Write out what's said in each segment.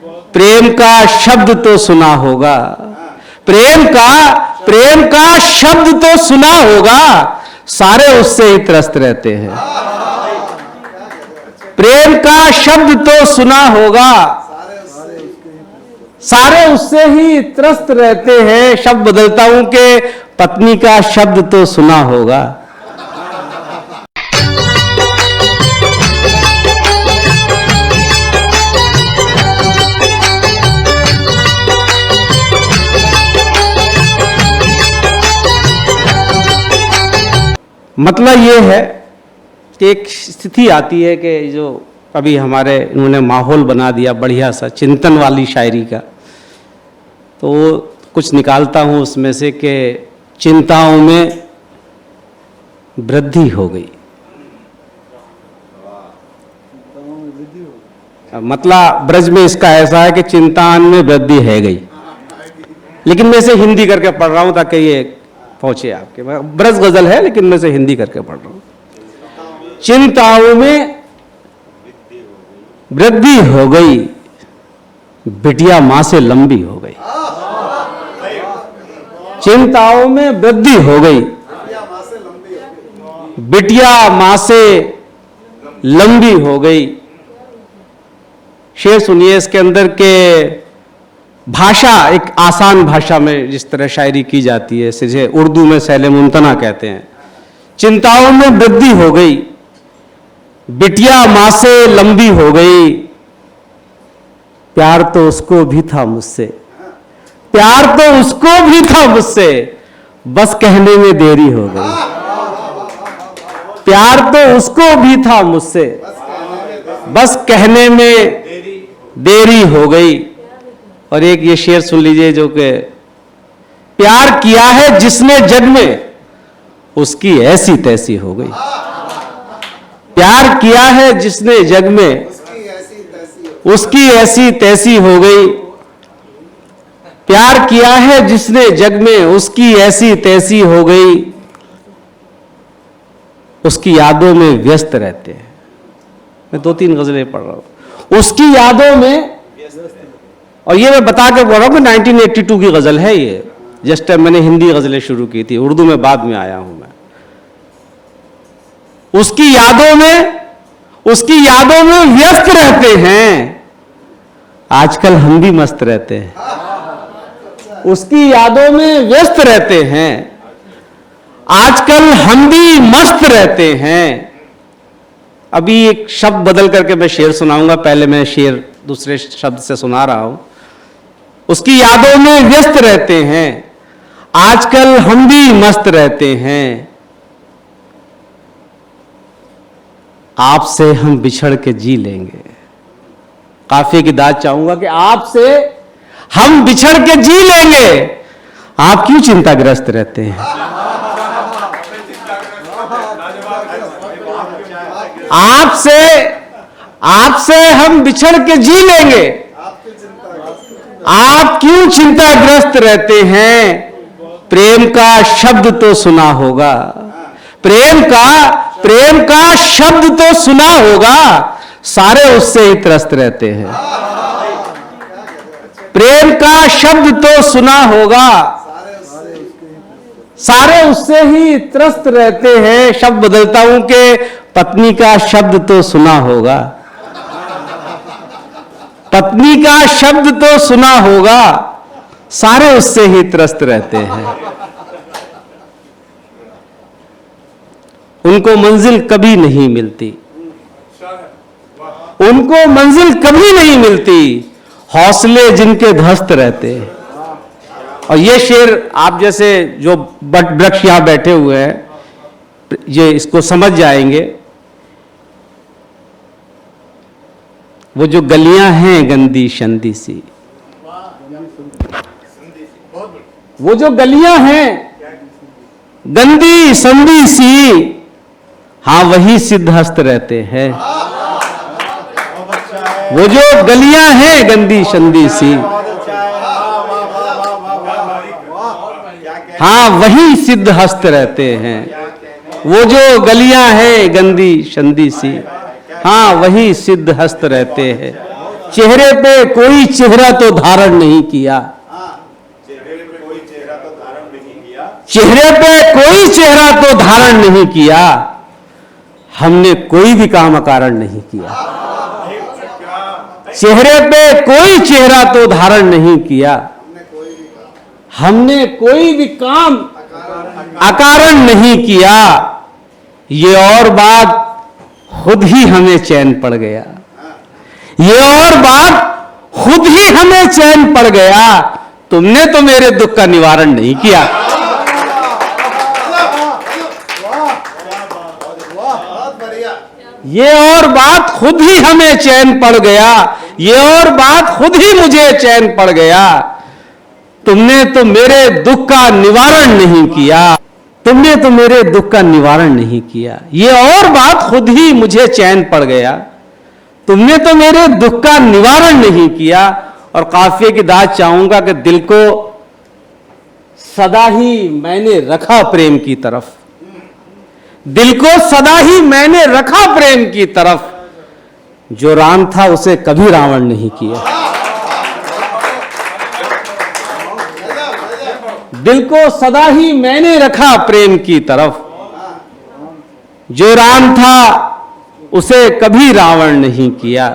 प्रेम का शब्द तो सुना होगा, प्रेम का शब्द तो सुना होगा, सारे उससे ही त्रस्त रहते हैं। प्रेम का शब्द तो सुना होगा, सारे उससे ही त्रस्त रहते हैं। शब्द बदलता हूं कि पत्नी का शब्द तो सुना होगा। मतलब ये है कि एक स्थिति आती है कि जो अभी हमारे इन्होंने माहौल बना दिया बढ़िया सा चिंतन वाली शायरी का, तो कुछ निकालता हूँ उसमें से कि चिंताओं में वृद्धि हो गई। मतलब ब्रज में इसका ऐसा है कि चिंतान में वृद्धि है गई, लेकिन मैं इसे हिंदी करके पढ़ रहा हूँ ताकि ये पहुंचे आपके। ब्रज गजल है लेकिन मैं इसे हिंदी करके पढ़ रहा हूँ। चिंताओं में वृद्धि हो गई, बिटिया मां से लंबी हो गई। चिंताओं में वृद्धि हो गई, बिटिया मां से लंबी हो गई। शेर सुनिए इसके अंदर के भाषा एक आसान भाषा में जिस तरह शायरी की जाती है, जिसे उर्दू में सैले मुमतना कहते हैं। चिंताओं में वृद्धि हो गई, बिटिया मां से लंबी हो गई। प्यार तो उसको भी था मुझसे, प्यार तो उसको भी था मुझसे, बस कहने में देरी हो गई। प्यार तो उसको भी था मुझसे, बस कहने में देरी हो गई। और एक ये शेर सुन लीजिए जो कि प्यार किया है जिसने जग में, उसकी ऐसी तैसी हो गई। प्यार किया है जिसने जग में, उसकी ऐसी तैसी हो गई। प्यार किया है जिसने जग में, उसकी ऐसी तैसी हो गई। उसकी यादों में व्यस्त रहते हैं। मैं 2-3 गजलें पढ़ रहा हूं। उसकी यादों में, और ये मैं बता के बोल रहा हूं कि 1982 की गजल है ये। जस्ट टाइम मैंने हिंदी गजलें शुरू की थी, उर्दू में बाद में आया हूं मैं। उसकी यादों में व्यस्त रहते हैं, आजकल हम भी मस्त रहते हैं। उसकी यादों में व्यस्त रहते हैं, आजकल हम भी मस्त रहते हैं। अभी एक शब्द बदल करके मैं शेर सुनाऊंगा, पहले मैं शेर दूसरे शब्द से सुना रहा हूं। उसकी यादों में व्यस्त रहते हैं, आजकल हम भी मस्त रहते हैं। आपसे हम बिछड़ के जी लेंगे। काफिये की दाद चाहूंगा कि आपसे हम बिछड़ के जी लेंगे, आप क्यों चिंताग्रस्त रहते हैं। आपसे हम बिछड़ के जी लेंगे, आप क्यों चिंताग्रस्त रहते हैं। प्रेम का शब्द तो सुना होगा, प्रेम का शब्द तो सुना होगा, सारे उससे ही त्रस्त रहते हैं। प्रेम का शब्द तो सुना होगा, सारे उससे ही त्रस्त रहते हैं। शब्द बदलता हूं कि पत्नी का शब्द तो सुना होगा, पत्नी का शब्द तो सुना होगा, सारे उससे ही त्रस्त रहते हैं। उनको मंजिल कभी नहीं मिलती, उनको मंजिल कभी नहीं मिलती, हौसले जिनके ध्वस्त रहते हैं। और ये शेर आप जैसे जो वृक्ष यहां बैठे हुए हैं ये इसको समझ जाएंगे। वो जो गलियां हैं गंदी शंदी सी, वो जो गलियां हैं गंदी संदी सी, हाँ वही सिद्धहस्त रहते हैं। वो जो गलियां हैं गंदी शंदी सी, हाँ वही सिद्धहस्त रहते हैं। वो जो गलियां हैं गंदी शंदी सी, हाँ वही सिद्धहस्त रहते हैं। चेहरे पे कोई चेहरा तो धारण नहीं किया, चेहरे पे कोई चेहरा तो धारण नहीं किया, चेहरे पे कोई चेहरा तो धारण नहीं किया, हमने कोई भी काम अकारण नहीं किया। चेहरे पे कोई चेहरा तो धारण नहीं किया, हमने कोई भी काम अकारण नहीं किया। ये और बात खुद ही हमें चैन पड़ गया, ये और बात खुद ही हमें चैन पड़ गया, तुमने तो मेरे दुख का निवारण नहीं किया। ये और बात खुद ही हमें चैन पड़ गया, ये और बात खुद ही मुझे चैन पड़ गया, तुमने तो मेरे दुख का निवारण नहीं किया, तुमने तो मेरे दुख का निवारण नहीं किया। ये और बात खुद ही मुझे चैन पड़ गया, तुमने तो मेरे दुख का निवारण नहीं किया। और काफिये की दाद चाहूंगा कि दिल को सदा ही मैंने रखा प्रेम की तरफ, दिल को सदा ही मैंने रखा प्रेम की तरफ, जो राम था उसे कभी रावण नहीं किया। दिल को सदा ही मैंने रखा प्रेम की तरफ, जो राम था उसे कभी रावण नहीं किया।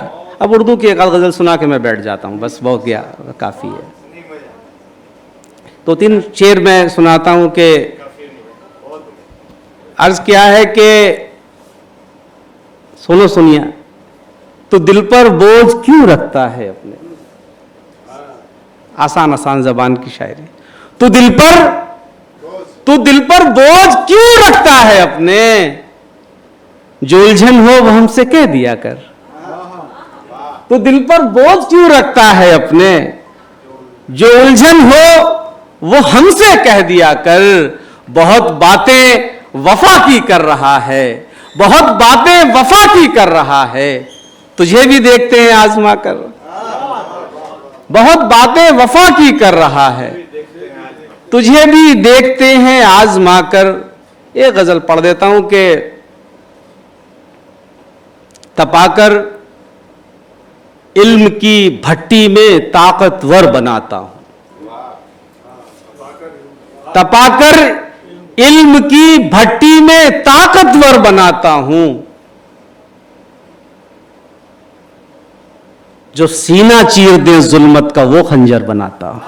अब उर्दू की एक गजल सुना के मैं बैठ जाता हूं, बस बहुत गया, काफी है। तो 3 शेर मैं सुनाता हूं कि अर्ज क्या है कि सुनो सुनिया, तो दिल पर बोझ क्यों रखता है अपने, आसान आसान जबान की शायरी। तू दिल पर बोझ क्यों रखता है अपने, जो उलझन हो वो हमसे कह दिया कर। तू दिल पर बोझ क्यों रखता है अपने, जो उलझन हो वो हमसे कह दिया कर। बहुत बातें वफा की कर रहा है, बहुत बातें वफा की कर रहा है, तुझे भी देखते हैं आजमा कर। बहुत बातें वफा की कर रहा है, तुझे भी देखते हैं आजमा कर। एक गजल पढ़ देता हूं कि तपाकर इल्म की भट्टी में ताकतवर बनाता हूं, तपाकर इल्म की भट्टी में ताकतवर बनाता हूं, जो सीना चीर दे जुल्मत का वो खंजर बनाता हूं।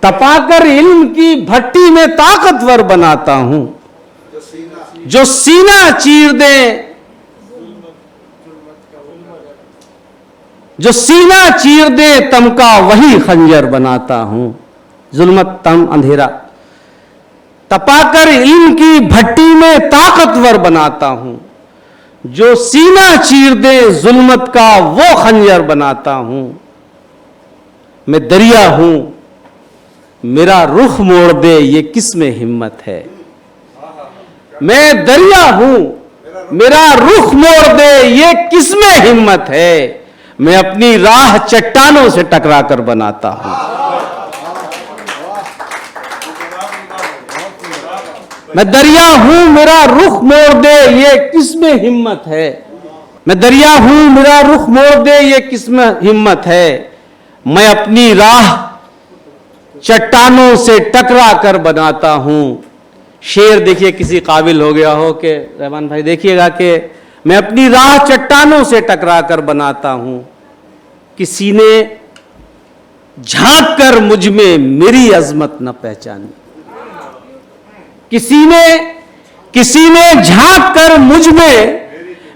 तपाकर इल्म की भट्टी में ताकतवर बनाता हूं, जो सीना चीर दे, जो सीना चीर दे तम का वही खंजर बनाता हूं। जुल्मत तम अंधेरा, तपाकर इल्म की भट्टी में ताकतवर बनाता हूं, जो सीना चीर दे जुल्मत का वो खंजर बनाता हूं। मैं दरिया हूं, मेरा रुख मोड़ दे ये किसमें हिम्मत है। मैं दरिया हूं, मेरा रुख मोड़ दे ये किसमें हिम्मत है। मैं अपनी राह चट्टानों से टकरा कर बनाता हूं। मैं दरिया हूं, मेरा रुख मोड़ दे ये किसमें हिम्मत है। मैं दरिया हूं, मेरा रुख मोड़ दे ये किसमें हिम्मत है। मैं अपनी राह चट्टानों से टकरा कर बनाता हूं। शेर देखिए किसी काबिल हो गया हो कि रहमान भाई देखिएगा कि मैं अपनी राह चट्टानों से टकरा कर बनाता हूं। किसी ने झांक कर मुझ में मेरी अजमत न पहचानी, किसी ने झांक कर मुझ में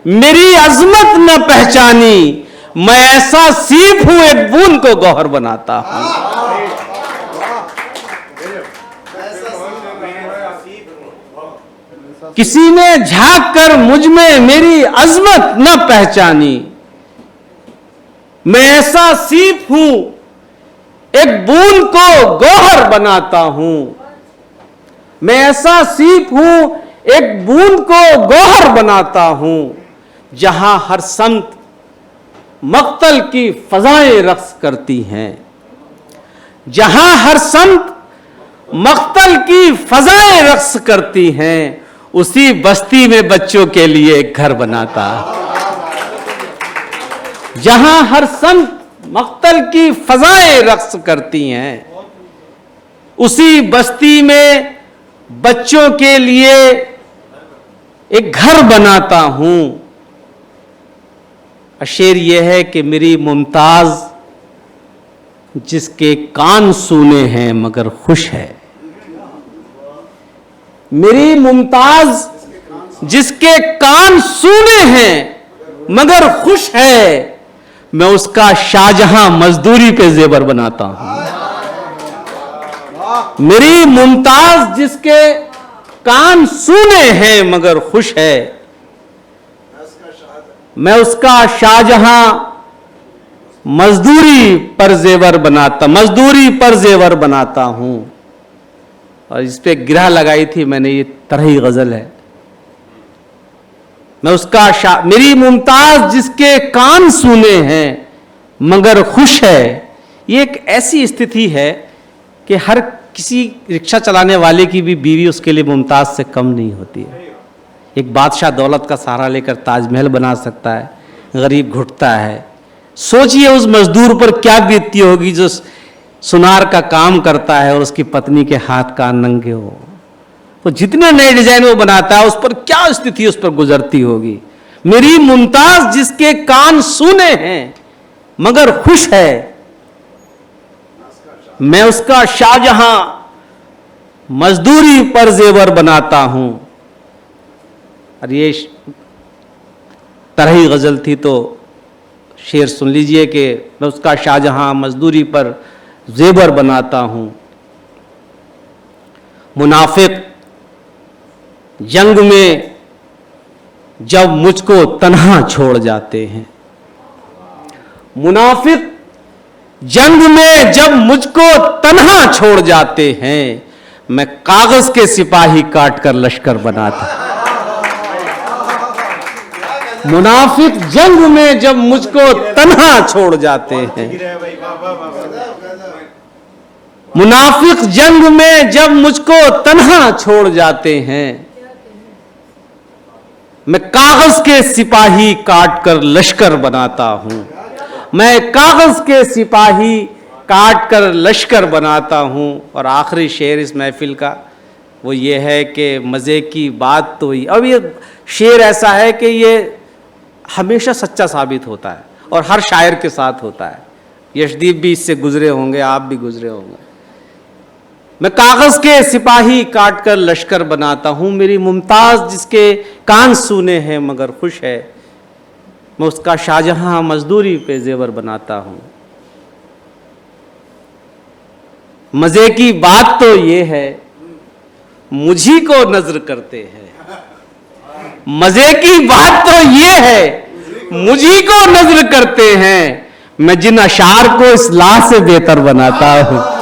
मेरी अजमत न पहचानी। मैं ऐसा सीप हूं एक बूंद को गौहर बनाता हूं। किसी ने झांक कर मुझ में मेरी अजमत न पहचानी। मैं ऐसा सीप हूं एक बूंद को गौहर बनाता हूं। मैं ऐसा सीप हूं एक बूंद को गौहर बनाता हूं। जहां हर समत मक्तल की फजाएं रक्स करती हैं, जहां हर समत मक्तल की फजाएं रक्स करती हैं, उसी बस्ती में बच्चों के लिए एक घर बनाता। जहां हर संत मक्तल की फजाएं रक्स करती हैं, उसी बस्ती में बच्चों के लिए एक घर बनाता हूं। शेर यह है कि मेरी मुमताज जिसके कान सूने हैं मगर खुश है। मेरी मुमताज जिसके कान सूने हैं मगर खुश है, मैं उसका शाहजहां मजदूरी पे जेवर बनाता हूं। मेरी मुमताज जिसके कान सूने हैं मगर खुश है, मैं उसका शाहजहां मजदूरी पर जेवर बनाता हूं। और इस पे गिरह लगाई थी मैंने, ये तरही गजल है। मैं उसका मेरी मुमताज जिसके कान सूने हैं मगर खुश है। ये एक ऐसी स्थिति है कि हर किसी रिक्शा चलाने वाले की भी बीवी उसके लिए मुमताज से कम नहीं होती है। एक बादशाह दौलत का सहारा लेकर ताजमहल बना सकता है, गरीब घुटता है। सोचिए उस मजदूर पर क्या बीतती होगी जो सुनार का काम करता है और उसकी पत्नी के हाथ कान नंगे हो। तो जितने नए डिजाइन वो बनाता है उस पर क्या स्थिति उस पर गुजरती होगी। मेरी मुमताज जिसके कान सूने हैं मगर खुश है, मैं उसका शाहजहां मजदूरी पर जेवर बनाता हूं। और ये तरही गजल थी, तो शेर सुन लीजिए कि मैं उसका शाहजहां मजदूरी पर जेवर बनाता हूं। मुनाफिक जंग में जब मुझको तन्हा छोड़ जाते हैं, मुनाफिक जंग में जब मुझको तन्हा छोड़ जाते हैं, मैं कागज के सिपाही काट कर लश्कर बनाता। मुनाफिक जंग में जब मुझको तन्हा छोड़ जाते हैं, मुनाफिक जंग में जब मुझको तन्हा छोड़ जाते हैं, मैं कागज के सिपाही काट कर लश्कर बनाता हूं। मैं कागज के सिपाही काट कर लश्कर बनाता हूं। और आखिरी शेर इस महफिल का वो ये है कि मज़े की बात तो ही। अब ये शेर ऐसा है कि ये हमेशा सच्चा साबित होता है और हर शायर के साथ होता है। यशदीप भी इससे गुजरे होंगे, आप भी गुजरे होंगे। मैं कागज के सिपाही काट कर लश्कर बनाता हूं। मेरी मुमताज जिसके कान सूने हैं मगर खुश है, मैं उसका शाहजहां मजदूरी पे जेवर बनाता हूं। मजे की बात तो ये है मुझी को नजर करते हैं। मजे की बात तो ये है मुझी को नजर करते हैं। मैं जिन अशार को इस लाह से बेहतर बनाता हूं।